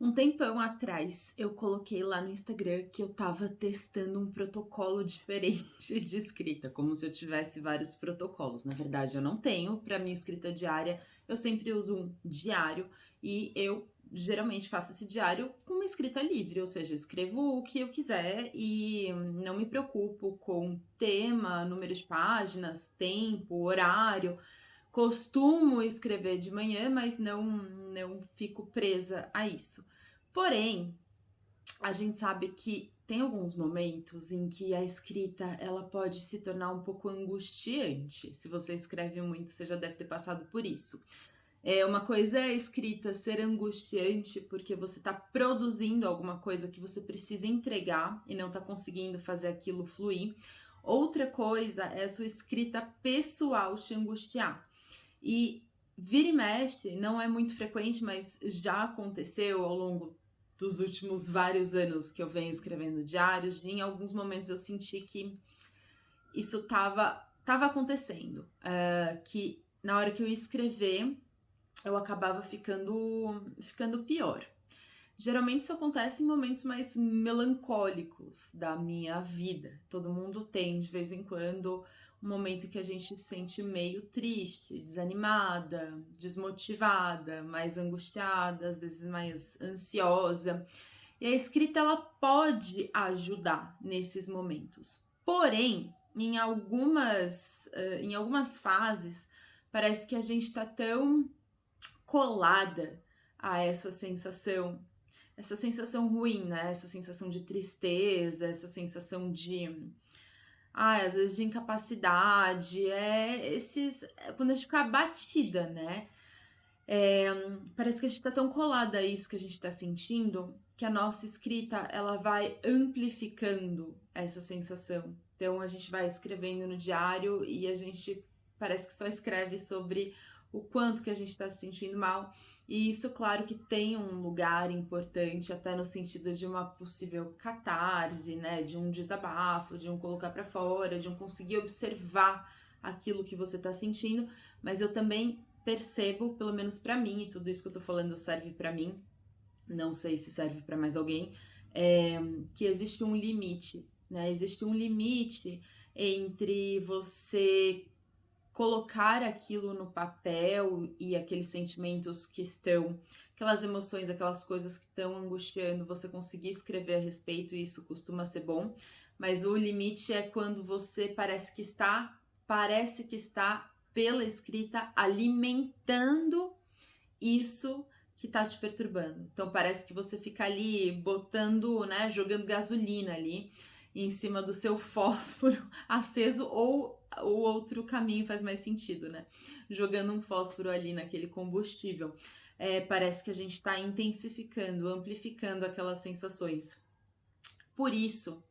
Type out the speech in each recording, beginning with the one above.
Um tempão atrás, eu coloquei lá no Instagram que eu estava testando um protocolo diferente de escrita, como se eu tivesse vários protocolos. Na verdade, eu não tenho para minha escrita diária, eu sempre uso um diário e eu geralmente faço esse diário com uma escrita livre, ou seja, escrevo o que eu quiser e não me preocupo com tema, número de páginas, tempo, horário. Costumo escrever de manhã, mas não fico presa a isso. Porém, a gente sabe que tem alguns momentos em que a escrita ela pode se tornar um pouco angustiante. Se você escreve muito, você já deve ter passado por isso. Uma coisa é a escrita ser angustiante porque você está produzindo alguma coisa que você precisa entregar e não está conseguindo fazer aquilo fluir. Outra coisa é a sua escrita pessoal te angustiar. E vira e mexe, não é muito frequente, mas já aconteceu ao longo dos últimos vários anos que eu venho escrevendo diários, e em alguns momentos eu senti que isso tava acontecendo, que na hora que eu ia escrever, eu acabava ficando pior. Geralmente isso acontece em momentos mais melancólicos da minha vida. Todo mundo tem, de vez em quando, um momento que a gente se sente meio triste, desanimada, desmotivada, mais angustiada, às vezes mais ansiosa. E a escrita ela pode ajudar nesses momentos. Porém, em algumas fases, parece que a gente está tão colada a essa sensação ruim, né? Essa sensação de tristeza, essa sensação de, às vezes de incapacidade, quando a gente fica abatida, né? É, Parece que a gente tá tão colada a isso que a gente tá sentindo, que a nossa escrita, ela vai amplificando essa sensação. Então, a gente vai escrevendo no diário e a gente parece que só escreve sobre o quanto que a gente tá se sentindo mal. E isso, claro, que tem um lugar importante, até no sentido de uma possível catarse, né? De um desabafo, de um colocar pra fora, de um conseguir observar aquilo que você tá sentindo. Mas eu também percebo, pelo menos para mim, e tudo isso que eu tô falando serve para mim, não sei se serve para mais alguém, que existe um limite, né? Existe um limite entre você colocar aquilo no papel e aqueles sentimentos que estão, aquelas emoções, aquelas coisas que estão angustiando, você conseguir escrever a respeito, e isso costuma ser bom, mas o limite é quando você parece que está pela escrita alimentando isso que tá te perturbando. Então parece que você fica ali botando, né, jogando gasolina ali em cima do seu fósforo aceso, ou o outro caminho faz mais sentido, né? Jogando um fósforo ali naquele combustível. Parece que a gente está intensificando, amplificando aquelas sensações. Por isso,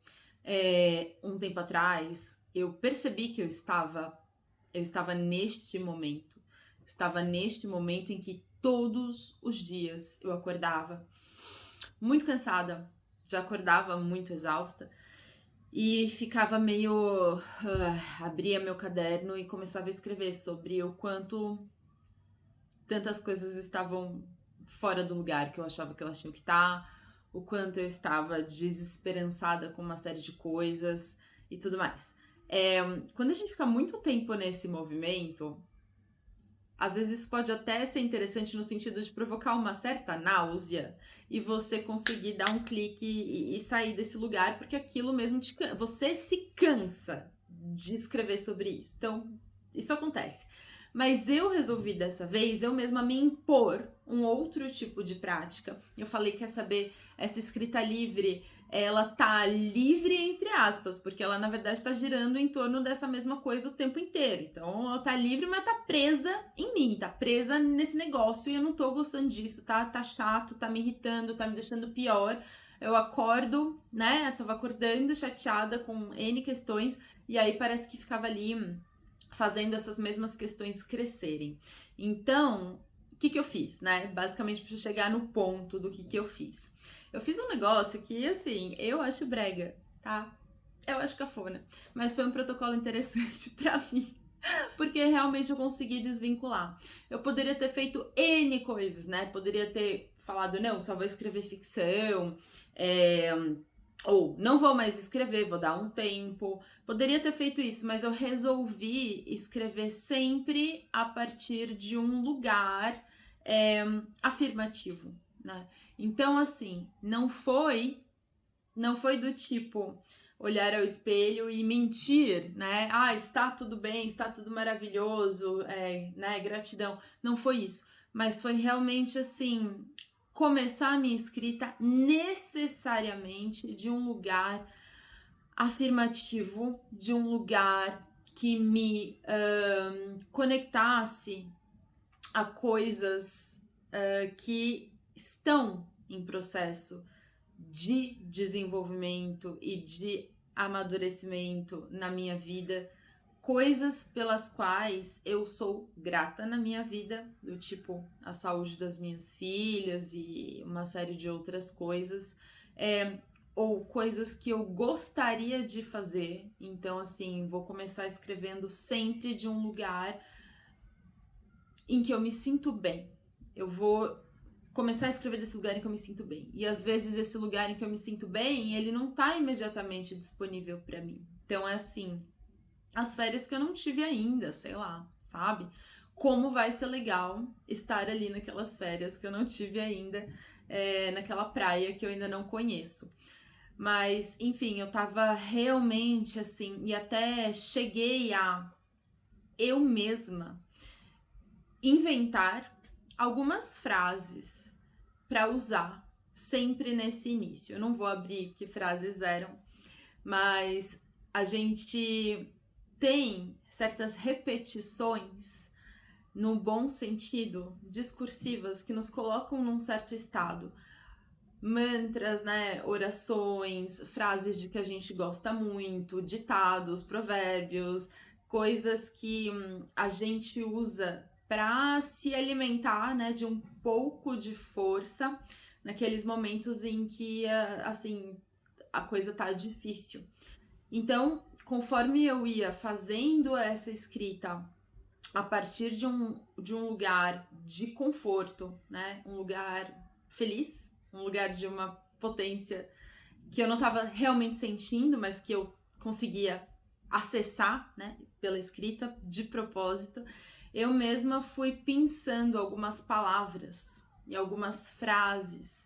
um tempo atrás, eu percebi que eu estava neste momento. Estava neste momento em que todos os dias eu acordava muito cansada, já acordava muito exausta e ficava meio. Abria meu caderno e começava a escrever sobre o quanto tantas coisas estavam fora do lugar que eu achava que elas tinham que estar, o quanto eu estava desesperançada com uma série de coisas e tudo mais. Quando a gente fica muito tempo nesse movimento, às vezes isso pode até ser interessante no sentido de provocar uma certa náusea e você conseguir dar um clique e sair desse lugar, porque aquilo mesmo você se cansa de escrever sobre isso. Então, isso acontece. Mas eu resolvi dessa vez, eu mesma me impor um outro tipo de prática. Eu falei, quer saber, essa escrita livre, ela tá livre entre aspas, porque ela na verdade tá girando em torno dessa mesma coisa o tempo inteiro. Então ela tá livre, mas tá presa em mim, tá presa nesse negócio e eu não tô gostando disso, tá chato, tá me irritando, tá me deixando pior. Eu acordo, né? Eu tava acordando chateada com N questões e aí parece que ficava ali fazendo essas mesmas questões crescerem. Então, o que eu fiz, né? Basicamente, para chegar no ponto do que eu fiz. Eu fiz um negócio que, assim, eu acho brega, tá? Eu acho cafona. Mas foi um protocolo interessante pra mim. Porque realmente eu consegui desvincular. Eu poderia ter feito N coisas, né? Poderia ter falado, não, só vou escrever ficção, ou não vou mais escrever, vou dar um tempo. Poderia ter feito isso, mas eu resolvi escrever sempre a partir de um lugar afirmativo, né? Então, assim, não foi do tipo olhar ao espelho e mentir, né? Ah, está tudo bem, está tudo maravilhoso, né? Gratidão. Não foi isso. Mas foi realmente assim, começar a minha escrita necessariamente de um lugar afirmativo, de um lugar que me conectasse a coisas que estão em processo de desenvolvimento e de amadurecimento na minha vida, coisas pelas quais eu sou grata na minha vida, do tipo a saúde das minhas filhas e uma série de outras coisas, ou coisas que eu gostaria de fazer. Então, assim, vou começar escrevendo sempre de um lugar em que eu me sinto bem. Eu vou começar a escrever desse lugar em que eu me sinto bem. E às vezes esse lugar em que eu me sinto bem, ele não tá imediatamente disponível para mim. Então é assim, as férias que eu não tive ainda, sei lá, sabe? Como vai ser legal estar ali naquelas férias que eu não tive ainda, naquela praia que eu ainda não conheço. Mas, enfim, eu tava realmente assim, e até cheguei a eu mesma inventar algumas frases para usar sempre nesse início. Eu não vou abrir que frases eram, mas a gente tem certas repetições, no bom sentido, discursivas, que nos colocam num certo estado. Mantras, né? Orações, frases de que a gente gosta muito, ditados, provérbios, coisas que a gente usa para se alimentar, né, de um pouco de força naqueles momentos em que, assim, a coisa tá difícil. Então, conforme eu ia fazendo essa escrita a partir de um lugar de conforto, né, um lugar feliz, um lugar de uma potência que eu não estava realmente sentindo, mas que eu conseguia acessar, né, pela escrita de propósito, eu mesma fui pensando algumas palavras e algumas frases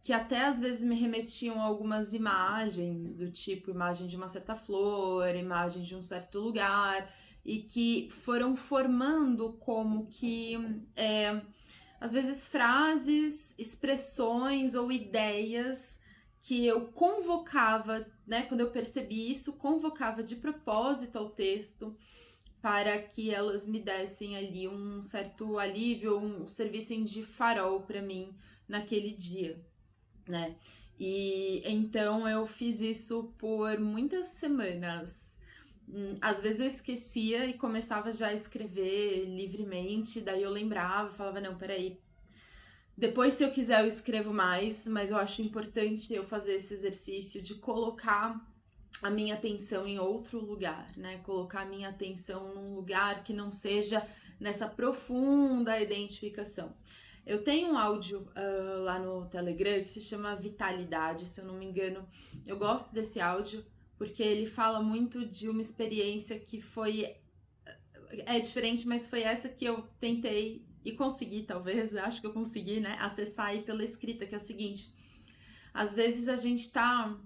que até às vezes me remetiam a algumas imagens, do tipo imagem de uma certa flor, imagem de um certo lugar, e que foram formando como que às vezes frases, expressões ou ideias que eu convocava, né, quando eu percebi isso, convocava de propósito ao texto para que elas me dessem ali um certo alívio, servissem de farol para mim naquele dia, né? E então eu fiz isso por muitas semanas. Às vezes eu esquecia e começava já a escrever livremente, daí eu lembrava, falava, não, peraí, depois, se eu quiser, eu escrevo mais, mas eu acho importante eu fazer esse exercício de colocar a minha atenção em outro lugar, né? Colocar a minha atenção num lugar que não seja nessa profunda identificação. Eu tenho um áudio lá no Telegram que se chama Vitalidade, se eu não me engano. Eu gosto desse áudio porque ele fala muito de uma experiência que foi diferente, mas foi essa que eu tentei e consegui, talvez, acho que eu consegui, né, acessar aí pela escrita, que é o seguinte: às vezes a gente tá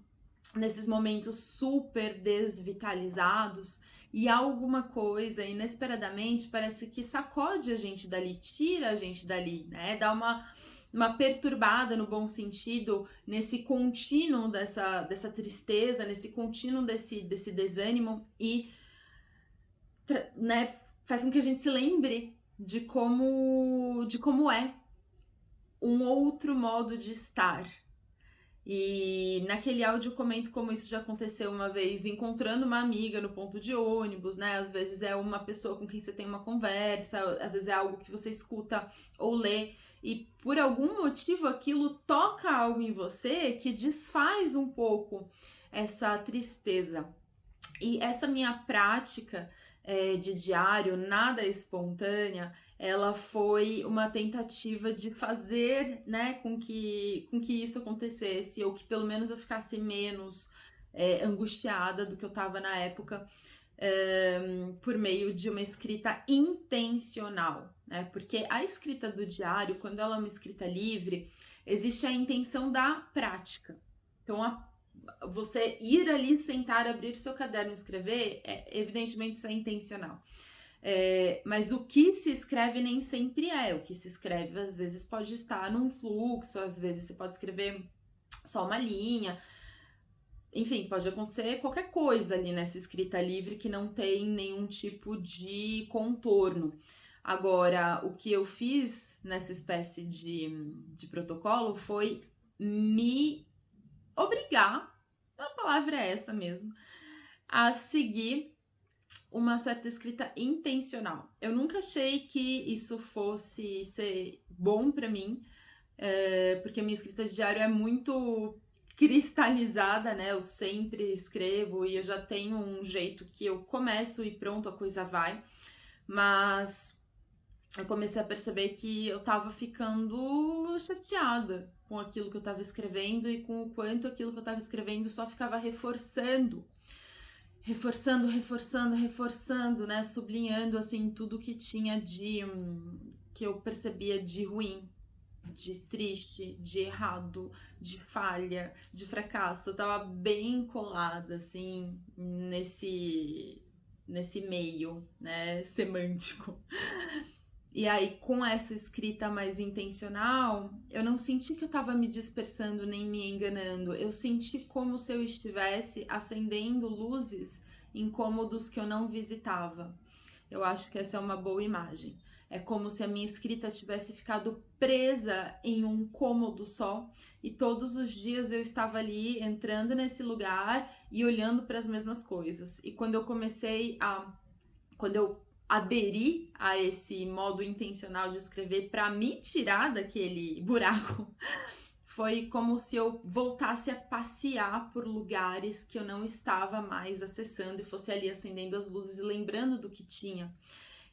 nesses momentos super desvitalizados e alguma coisa inesperadamente parece que sacode a gente dali, tira a gente dali, né, dá uma perturbada no bom sentido, nesse contínuo dessa tristeza, nesse contínuo desse desânimo e, né, faz com que a gente se lembre de como é um outro modo de estar. E naquele áudio eu comento como isso já aconteceu uma vez, encontrando uma amiga no ponto de ônibus, né? Às vezes é uma pessoa com quem você tem uma conversa, às vezes é algo que você escuta ou lê, e por algum motivo aquilo toca algo em você que desfaz um pouco essa tristeza. E essa minha prática de diário, nada espontânea, ela foi uma tentativa de fazer, né, com que isso acontecesse, ou que pelo menos eu ficasse menos angustiada do que eu estava na época, por meio de uma escrita intencional, né? Porque a escrita do diário, quando ela é uma escrita livre, existe a intenção da prática. Então, você ir ali, sentar, abrir seu caderno e escrever, evidentemente isso é intencional. Mas o que se escreve nem sempre é. O que se escreve, às vezes, pode estar num fluxo, às vezes você pode escrever só uma linha. Enfim, pode acontecer qualquer coisa ali nessa escrita livre que não tem nenhum tipo de contorno. Agora, o que eu fiz nessa espécie de protocolo foi me obrigar, a palavra é essa mesmo, a seguir uma certa escrita intencional. Eu nunca achei que isso fosse ser bom para mim, porque a minha escrita de diário é muito cristalizada, né? Eu sempre escrevo e eu já tenho um jeito que eu começo e pronto, a coisa vai. Mas eu comecei a perceber que eu tava ficando chateada com aquilo que eu tava escrevendo e com o quanto aquilo que eu tava escrevendo só ficava reforçando, né? Sublinhando assim tudo que tinha que eu percebia de ruim, de triste, de errado, de falha, de fracasso. Eu tava bem colada, assim, nesse meio, né, semântico. E aí, com essa escrita mais intencional, eu não senti que eu tava me dispersando nem me enganando. Eu senti como se eu estivesse acendendo luzes em cômodos que eu não visitava. Eu acho que essa é uma boa imagem. É como se a minha escrita tivesse ficado presa em um cômodo só e todos os dias eu estava ali entrando nesse lugar e olhando para as mesmas coisas. E quando eu aderi a esse modo intencional de escrever para me tirar daquele buraco, foi como se eu voltasse a passear por lugares que eu não estava mais acessando e fosse ali acendendo as luzes e lembrando do que tinha.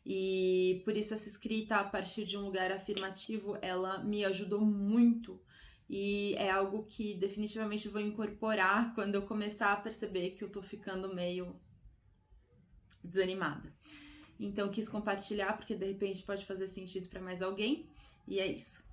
E por isso essa escrita a partir de um lugar afirmativo, ela me ajudou muito e é algo que definitivamente vou incorporar quando eu começar a perceber que eu tô ficando meio desanimada. Então quis compartilhar porque de repente pode fazer sentido para mais alguém e é isso.